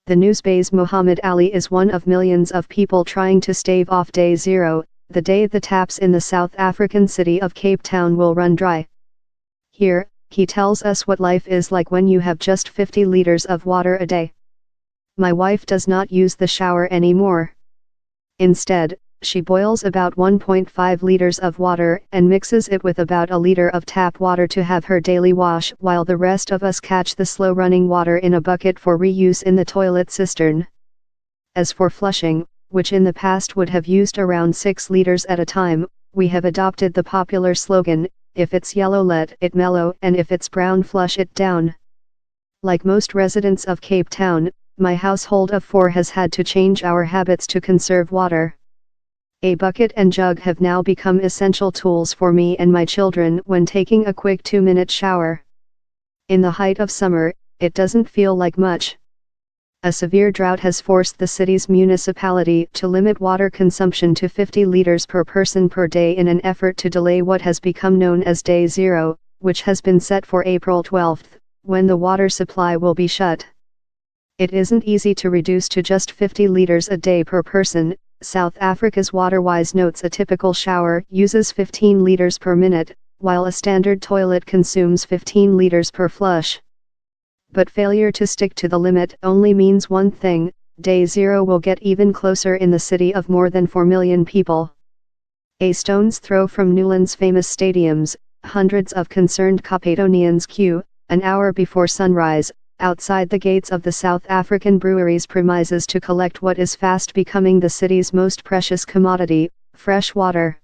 The NewsBays Mohammed Allie is one of millions of people trying to stave off day zero, the day the taps in the South African city of Cape Town will run dry. Here, he tells us what life is like when you have just 50 liters of water a day. My wife does not use the shower anymore. Instead, she boils about 1.5 liters of water and mixes it with about a liter of tap water to have her daily wash, while the rest of us catch the slow-running water in a bucket for reuse in the toilet cistern. As for flushing, which in the past would have used around 6 liters at a time, we have adopted the popular slogan, "If it's yellow let it mellow, and if it's brown flush it down." Like most residents of Cape Town, my household of 4 has had to change our habits to conserve water. A bucket and jug have now become essential tools for me and my children when taking a quick 2-minute shower. In the height of summer, it doesn't feel like much. A severe drought has forced the city's municipality to limit water consumption to 50 liters per person per day in an effort to delay what has become known as Day Zero, which has been set for April 12, when the water supply will be shut. It isn't easy to reduce to just 50 liters a day per person. South Africa's Waterwise notes a typical shower uses 15 liters per minute, while a standard toilet consumes 15 liters per flush. But failure to stick to the limit only means one thing: Day Zero will get even closer in the city of more than 4 million people. A stone's throw from Newland's famous stadiums, hundreds of concerned Capetonians queue, an hour before sunrise, outside the gates of the South African brewery's premises to collect what is fast becoming the city's most precious commodity, fresh water.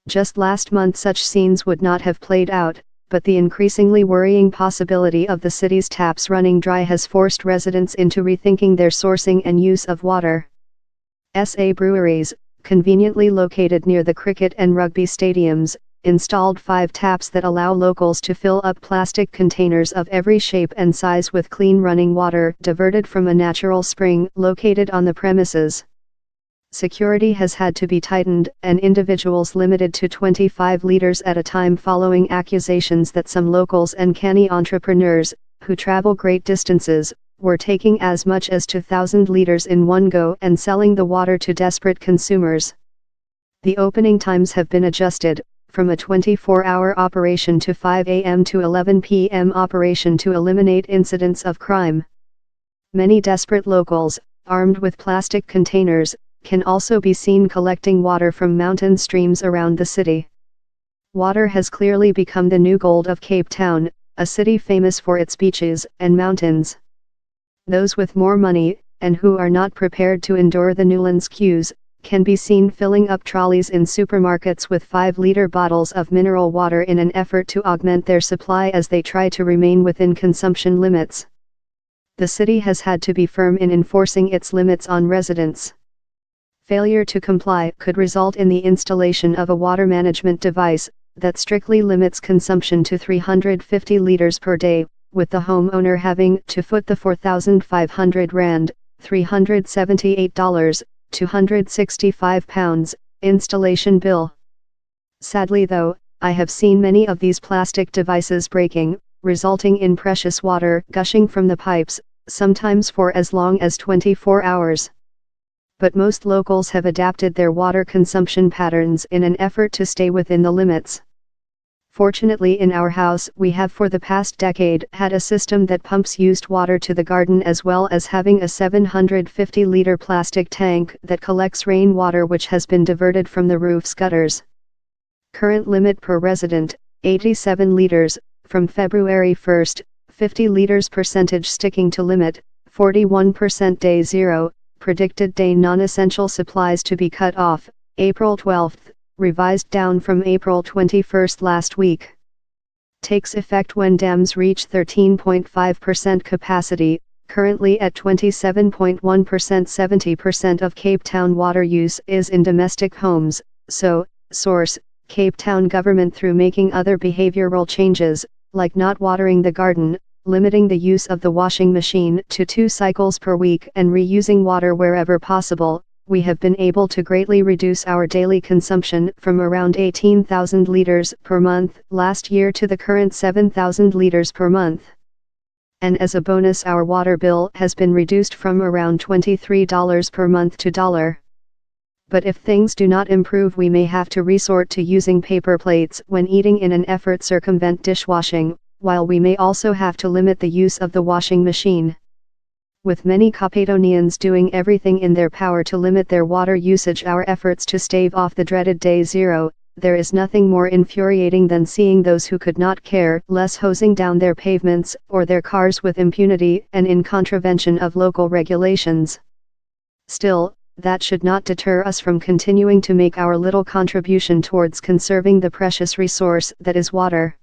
Just last month such scenes would not have played out, but the increasingly worrying possibility of the city's taps running dry has forced residents into rethinking their sourcing and use of water. SA Breweries, conveniently located near the cricket and rugby stadiums, installed 5 taps that allow locals to fill up plastic containers of every shape and size with clean running water diverted from a natural spring located on the premises. Security has had to be tightened and individuals limited to 25 liters at a time following accusations that some locals and canny entrepreneurs, who travel great distances, were taking as much as 2,000 liters in one go and selling the water to desperate consumers. The opening times have been adjusted, from a 24-hour operation to 5 a.m. to 11 p.m. operation to eliminate incidents of crime. Many desperate locals, armed with plastic containers, can also be seen collecting water from mountain streams around the city. Water has clearly become the new gold of Cape Town, a city famous for its beaches and mountains. Those with more money, and who are not prepared to endure the Newlands queues, can be seen filling up trolleys in supermarkets with 5-liter bottles of mineral water in an effort to augment their supply as they try to remain within consumption limits. The city has had to be firm in enforcing its limits on residents. Failure to comply could result in the installation of a water management device that strictly limits consumption to 350 liters per day, with the homeowner having to foot the 4,500 rand, $378, 265 pounds, installation bill. Sadly though, I have seen many of these plastic devices breaking, resulting in precious water gushing from the pipes, sometimes for as long as 24 hours. But most locals have adapted their water consumption patterns in an effort to stay within the limits. Fortunately in our house we have for the past decade had a system that pumps used water to the garden, as well as having a 750-liter plastic tank that collects rainwater which has been diverted from the roof's gutters. Current limit per resident, 87 liters, from February 1, 50 liters percentage sticking to limit, 41% Day Zero, predicted day non-essential supplies to be cut off, April 12. Revised down from April 21 last week. Takes effect when dams reach 13.5% capacity, currently at 27.1%. 70% of Cape Town water use is in domestic homes, so, source, Cape Town government through making other behavioral changes, like not watering the garden, limiting the use of the washing machine to 2 cycles per week and reusing water wherever possible. We have been able to greatly reduce our daily consumption from around 18,000 liters per month last year to the current 7,000 liters per month. and as a bonus our water bill has been reduced from around $23 per month to $1. But if things do not improve, we may have to resort to using paper plates when eating in an effort to circumvent dishwashing, while we may also have to limit the use of the washing machine. With many Capetonians doing everything in their power to limit their water usage, our efforts to stave off the dreaded day zero, there is nothing more infuriating than seeing those who could not care less hosing down their pavements or their cars with impunity and in contravention of local regulations. Still, that should not deter us from continuing to make our little contribution towards conserving the precious resource that is water.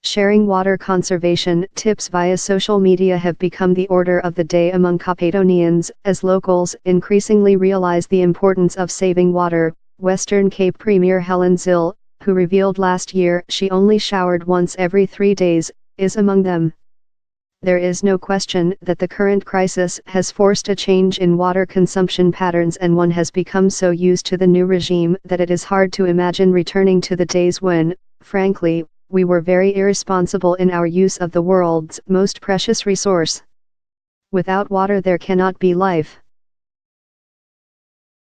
Sharing water conservation tips via social media have become the order of the day among Capetonians, as locals increasingly realize the importance of saving water. Western Cape Premier Helen Zill, who revealed last year she only showered once every 3 days, is among them. There is no question that the current crisis has forced a change in water consumption patterns, and one has become so used to the new regime that it is hard to imagine returning to the days when, frankly, we were very irresponsible in our use of the world's most precious resource. Without water there cannot be life.